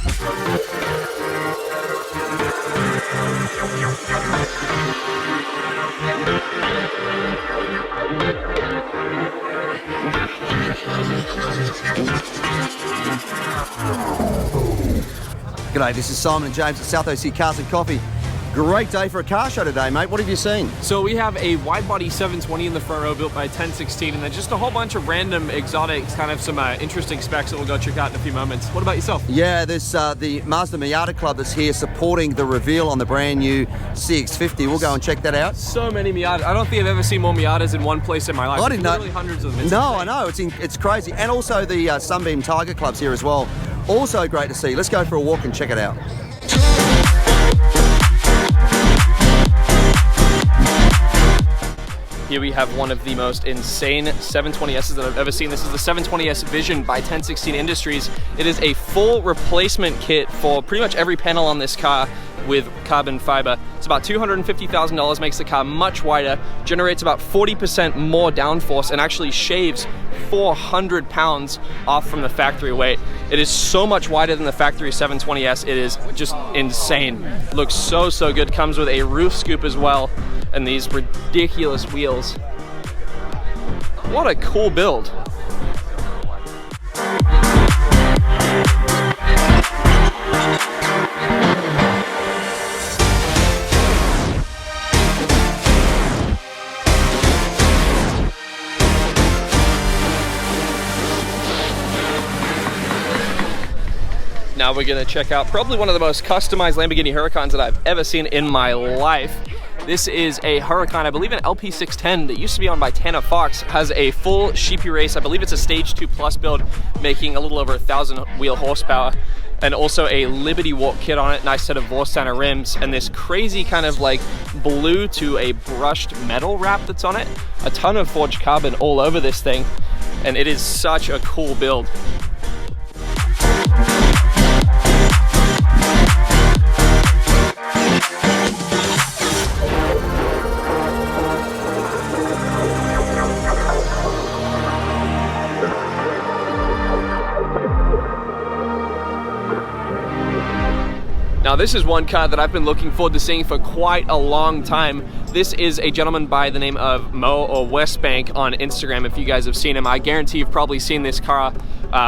G'day, this is Simon and James at South OC Cars and Coffee. Great day for a car show today, mate. What have you seen? So we have a wide-body 720 in the front row built by 1016, and then just a whole bunch of random exotics, kind of some interesting specs that we'll go check out in a few moments. What about yourself? Yeah, there's the Mazda Miata Club that's here supporting the reveal on the brand new CX50. We'll go and check that out. So many Miatas. I don't think I've ever seen more Miatas in one place in my life. I didn't know. Literally hundreds of them. No, I know. It's crazy. And also the Sunbeam Tiger Club's here as well. Also great to see. Let's go for a walk and check it out. Here we have one of the most insane 720Ss that I've ever seen. This is the 720S Vision by 1016 Industries. It is a full replacement kit for pretty much every panel on this car with carbon fiber. It's about $250,000, makes the car much wider, generates about 40% more downforce, and actually shaves 400 pounds off from the factory weight. It is so much wider than the factory 720S. It is just insane. Looks so good. Comes with a roof scoop as well, and these ridiculous wheels. What a cool build. Now we're gonna check out probably one of the most customized Lamborghini Huracans that I've ever seen in my life. This is a Huracan, I believe an LP610 that used to be owned by Tanner Fox. Has a full sheepy race. I believe it's a stage 2 plus build, making a little over 1,000 wheel horsepower. And also a Liberty Walk kit on it, nice set of Vorsteiner rims, and this crazy kind of like blue to a brushed metal wrap that's on it. A ton of forged carbon all over this thing, and it is such a cool build. Now this is one car that I've been looking forward to seeing for quite a long time. This is a gentleman by the name of Mo or Westbank on Instagram. If you guys have seen him, I guarantee you've probably seen this car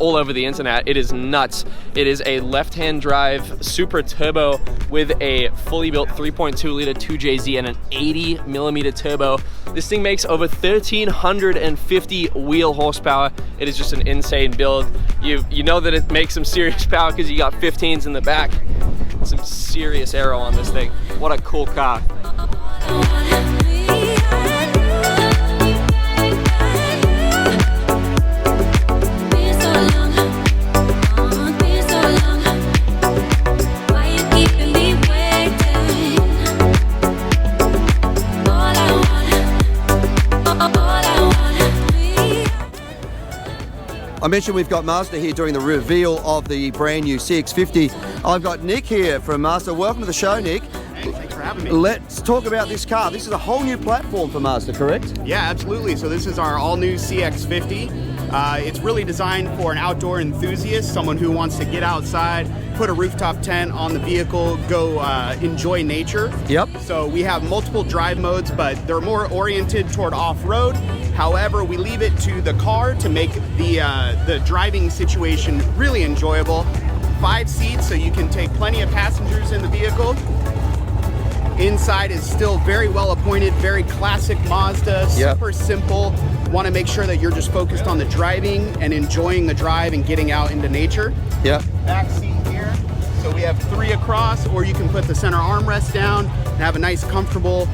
all over the internet. It is nuts. It is a left-hand drive Supra turbo with a fully built 3.2 liter 2JZ and an 80 millimeter turbo. This thing makes over 1,350 wheel horsepower. It is just an insane build. You know that it makes some serious power because you got 15s in the back. Some serious aero on this thing. What a cool car. I mentioned we've got Mazda here doing the reveal of the brand new CX50. I've got Nick here from Mazda. Welcome to the show, Nick. Hey, thanks for having me. Let's talk about this car. This is a whole new platform for Mazda, correct? Yeah, absolutely. So this is our all-new CX50. It's really designed for an outdoor enthusiast, someone who wants to get outside, put a rooftop tent on the vehicle, go enjoy nature. Yep. So we have multiple drive modes, but they're more oriented toward off-road. However, we leave it to the car to make the driving situation really enjoyable. 5 seats, so you can take plenty of passengers in the vehicle. Inside is still very well appointed, very classic Mazda, super simple. Want to make sure that you're just focused on the driving and enjoying the drive and getting out into nature. Yep. Back seat here. So we have 3 across, or you can put the center armrest down and have a nice comfortable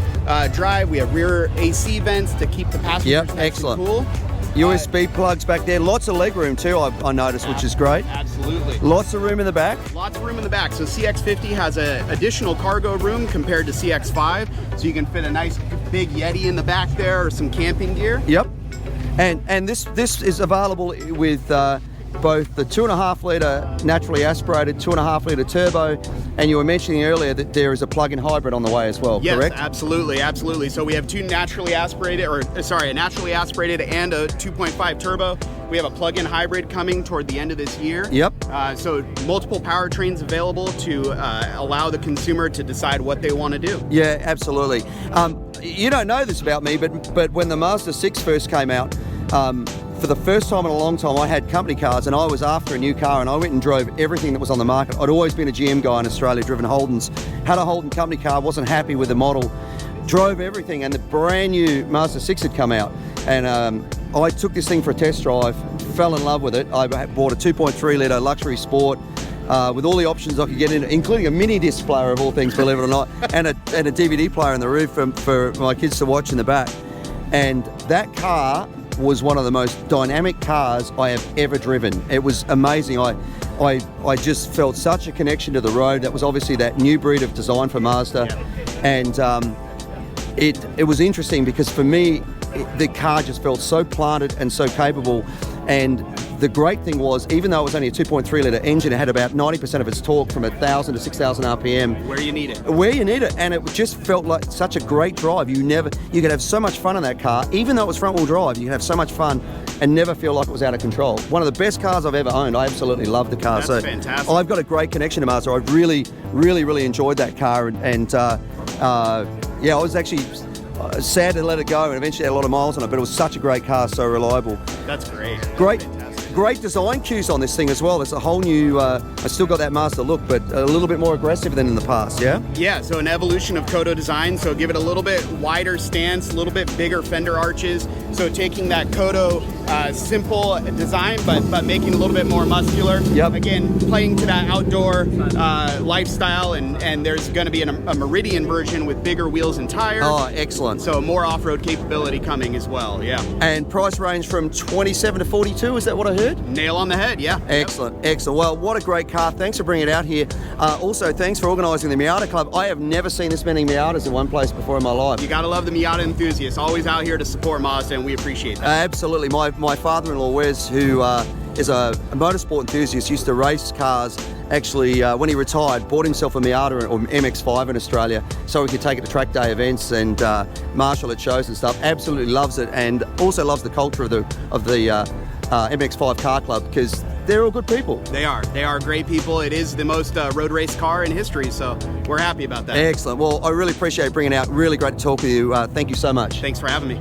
drive. We have rear AC vents to keep the passengers nice and cool. USB plugs back there. Lots of leg room too, I noticed, which is great. Absolutely. Lots of room in the back. Lots of room in the back. So CX50 has an additional cargo room compared to CX5. So you can fit a nice big Yeti in the back there or some camping gear. Yep. And this is available with both the 2.5 litre naturally aspirated, 2.5 litre turbo, and you were mentioning earlier that there is a plug-in hybrid on the way as well, yes, correct? Absolutely. So we have a naturally aspirated and a 2.5 turbo. We have a plug-in hybrid coming toward the end of this year. Yep. So multiple powertrains available to allow the consumer to decide what they want to do. Yeah, absolutely. You don't know this about me, but when the Mazda 6 first came out, for the first time in a long time, I had company cars and I was after a new car, and I went and drove everything that was on the market. I'd always been a GM guy in Australia, driven Holdens, had a Holden company car, wasn't happy with the model, drove everything, and the brand new Mazda 6 had come out. And I took this thing for a test drive, fell in love with it. I bought a 2.3 litre luxury sport with all the options I could get in, including a mini disc player of all things, believe it or not, and a DVD player in the roof for my kids to watch in the back. And that car was one of the most dynamic cars I have ever driven. It was amazing. I just felt such a connection to the road. That was obviously that new breed of design for Mazda. Yeah. And it was interesting because for me, the car just felt so planted and so capable. And the great thing was, even though it was only a 2.3 litre engine, it had about 90% of its torque from 1,000 to 6,000 RPM. Where you need it. Where you need it. And it just felt like such a great drive. You could have so much fun in that car. Even though it was front wheel drive, you could have so much fun and never feel like it was out of control. One of the best cars I've ever owned. I absolutely love the car. That's fantastic. I've got a great connection to Mazda. I've really, really, really enjoyed that car. And I was actually sad to let it go, and eventually had a lot of miles on it, but it was such a great car, so reliable. That's great. Great design cues on this thing as well. It's a whole new, I still got that Mazda look, but a little bit more aggressive than in the past, yeah? Yeah, so an evolution of Kodo design, so give it a little bit wider stance, a little bit bigger fender arches, so taking that Kodo simple design, but making it a little bit more muscular. Yep. Again, playing to that outdoor lifestyle, and there's going to be a Meridian version with bigger wheels and tires. Oh, excellent. So more off-road capability coming as well, yeah. And price range from 27 to 42, is that what I heard? Nail on the head, yeah. Excellent, excellent. Well, what a great car. Thanks for bringing it out here. Also, thanks for organising the Miata Club. I have never seen this many Miatas in one place before in my life. You gotta love the Miata enthusiasts. Always out here to support Mazda, and we appreciate that. Absolutely. My father-in-law, Wes, who is a motorsport enthusiast, used to race cars. Actually, when he retired, bought himself a Miata or MX-5 in Australia so he could take it to track day events and marshal at shows and stuff. Absolutely loves it, and also loves the culture of the MX-5 car club, because they're all good people. They are great people. It is the most road race car in history, so we're happy about that. Excellent. Well, I really appreciate bringing it out. Really great to talk with you. Thank you so much. Thanks for having me.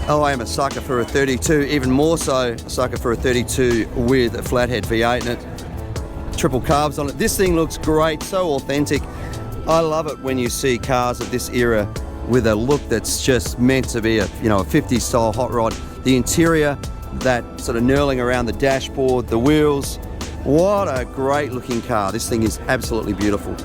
Oh, I am a sucker for a 32, even more so a sucker for a 32 with a flathead V8 in it. Triple carbs on it. This thing looks great, so authentic. I love it when you see cars of this era with a look that's just meant to be a 50s style hot rod. The interior, that sort of knurling around the dashboard, the wheels. What a great looking car. This thing is absolutely beautiful.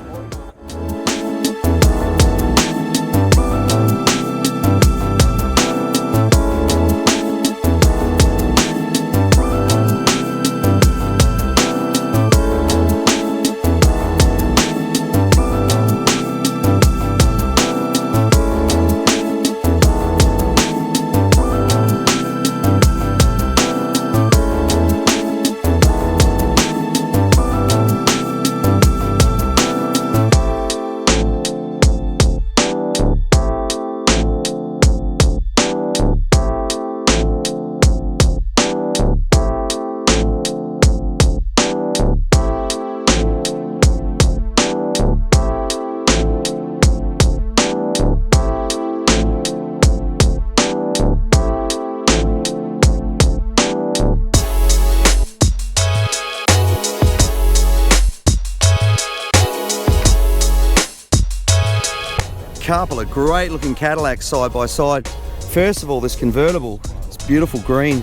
Couple of great looking Cadillacs side by side. First of all, this convertible, it's beautiful green.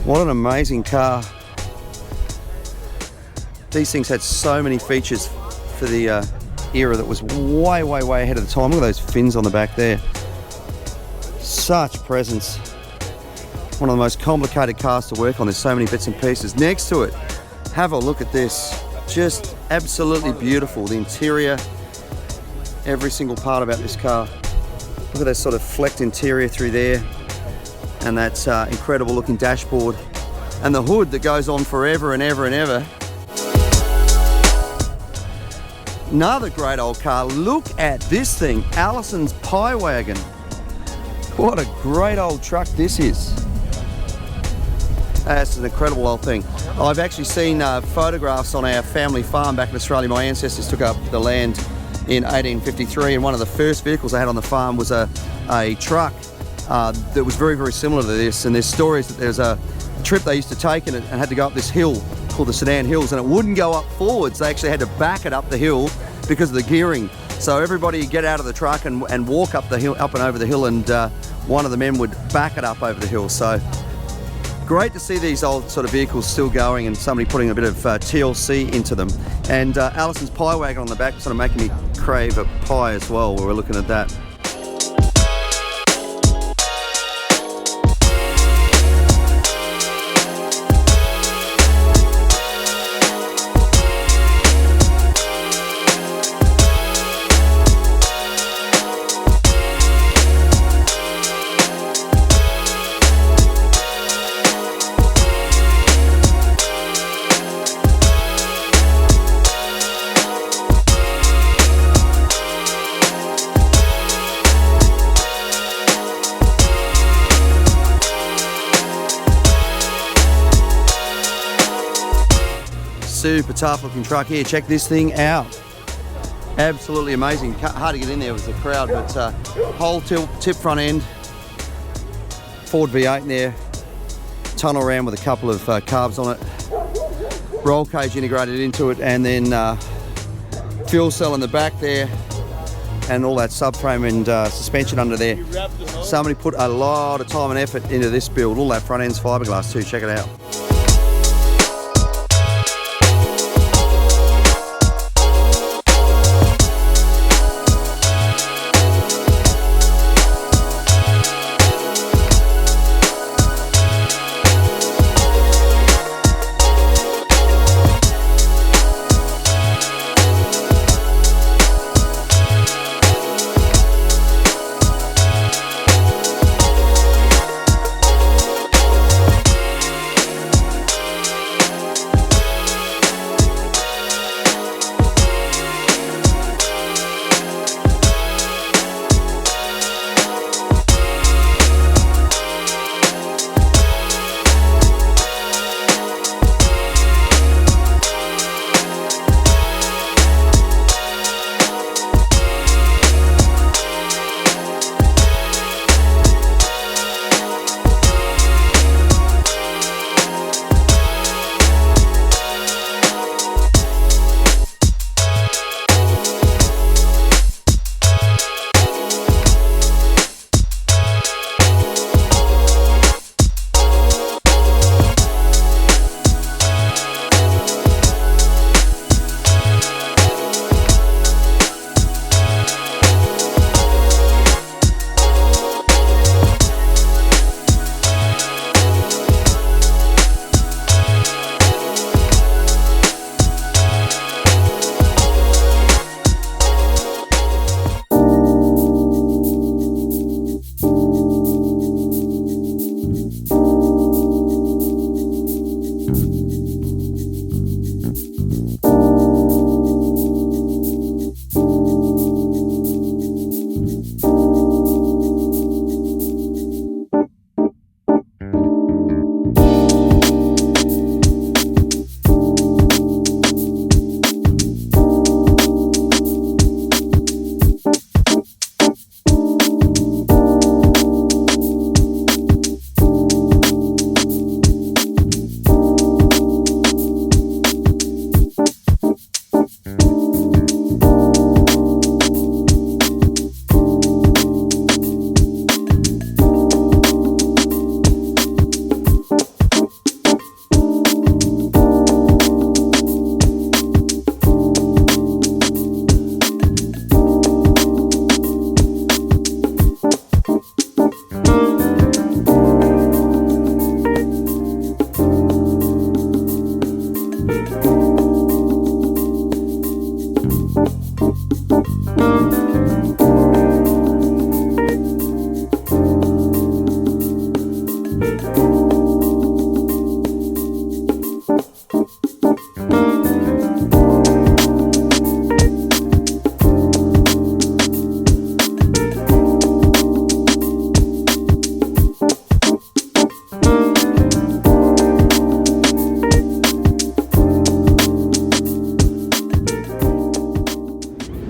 What an amazing car. These things had so many features for the era that was way, way, way ahead of the time. Look at those fins on the back there. Such presence. One of the most complicated cars to work on. There's so many bits and pieces. Next to it, have a look at this. Just absolutely beautiful. The interior, every single part about this car. Look at that sort of flecked interior through there, and that incredible looking dashboard, and the hood that goes on forever and ever and ever. Another great old car. Look at this thing, Allison's Pie Wagon. What a great old truck this is. That's an incredible old thing. I've actually seen photographs on our family farm back in Australia. My ancestors took up the land in 1853, and one of the first vehicles they had on the farm was a truck that was very, very similar to this. And there's stories that there's a trip they used to take and had to go up this hill called the Sedan Hills, and it wouldn't go up forwards. They actually had to back it up the hill because of the gearing. So everybody get out of the truck and walk up the hill, up and over the hill, and one of the men would back it up over the hill. So great to see these old sort of vehicles still going, and somebody putting a bit of TLC into them. And Allison's Pie Wagon on the back sort of making me crave a pie as well while we're looking at that. Super tough looking truck here. Check this thing out. Absolutely amazing. Hard to get in there with the crowd, but whole tip front end, Ford V8 in there, tunnel around with a couple of carbs on it, roll cage integrated into it, and then fuel cell in the back there, and all that subframe and suspension under there. Somebody put a lot of time and effort into this build. All that front end's fiberglass too. Check it out.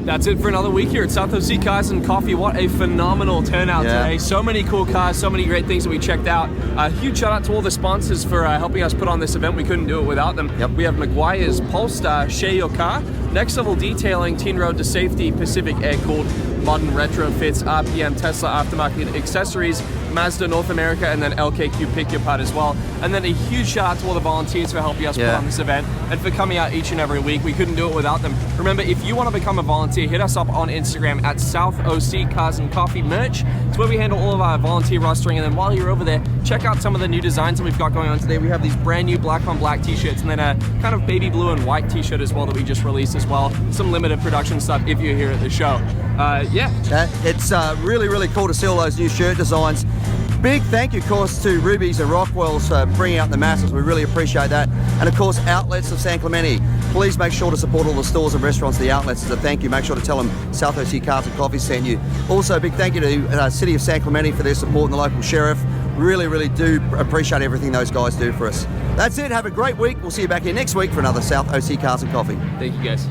That's it for another week here at South OC Cars and Coffee. What a phenomenal turnout today. So many cool cars, so many great things that we checked out. A huge shout out to all the sponsors for helping us put on this event. We couldn't do it without them. We have McGuire's, Polestar, Share Your Car, Next Level Detailing, Teen Road to Safety, Pacific Air Cooled, Modern Retrofits, RPM, Tesla Aftermarket Accessories, Mazda North America, and then LKQ Pick Your Part as well. And then a huge shout out to all the volunteers for helping us put on this event and for coming out each and every week. We couldn't do it without them. Remember, if you want to become a volunteer, hit us up on Instagram at South OC Cars and Coffee Merch. It's where we handle all of our volunteer rostering. And then while you're over there, check out some of the new designs that we've got going on today. We have these brand new black on black t-shirts and then a kind of baby blue and white t-shirt as well that we just released as well. Some limited production stuff if you're here at the show. It's really, really cool to see all those new shirt designs. Big thank you, of course, to Ruby's and Rockwell's for bringing out the masses. We really appreciate that. And of course, Outlets of San Clemente. Please make sure to support all the stores and restaurants, the outlets, as a thank you. Make sure to tell them South OC Cars and Coffee sent you. Also, a big thank you to City of San Clemente for their support and the local sheriff. Really, really do appreciate everything those guys do for us. That's it. Have a great week. We'll see you back here next week for another South OC Cars and Coffee. Thank you, guys.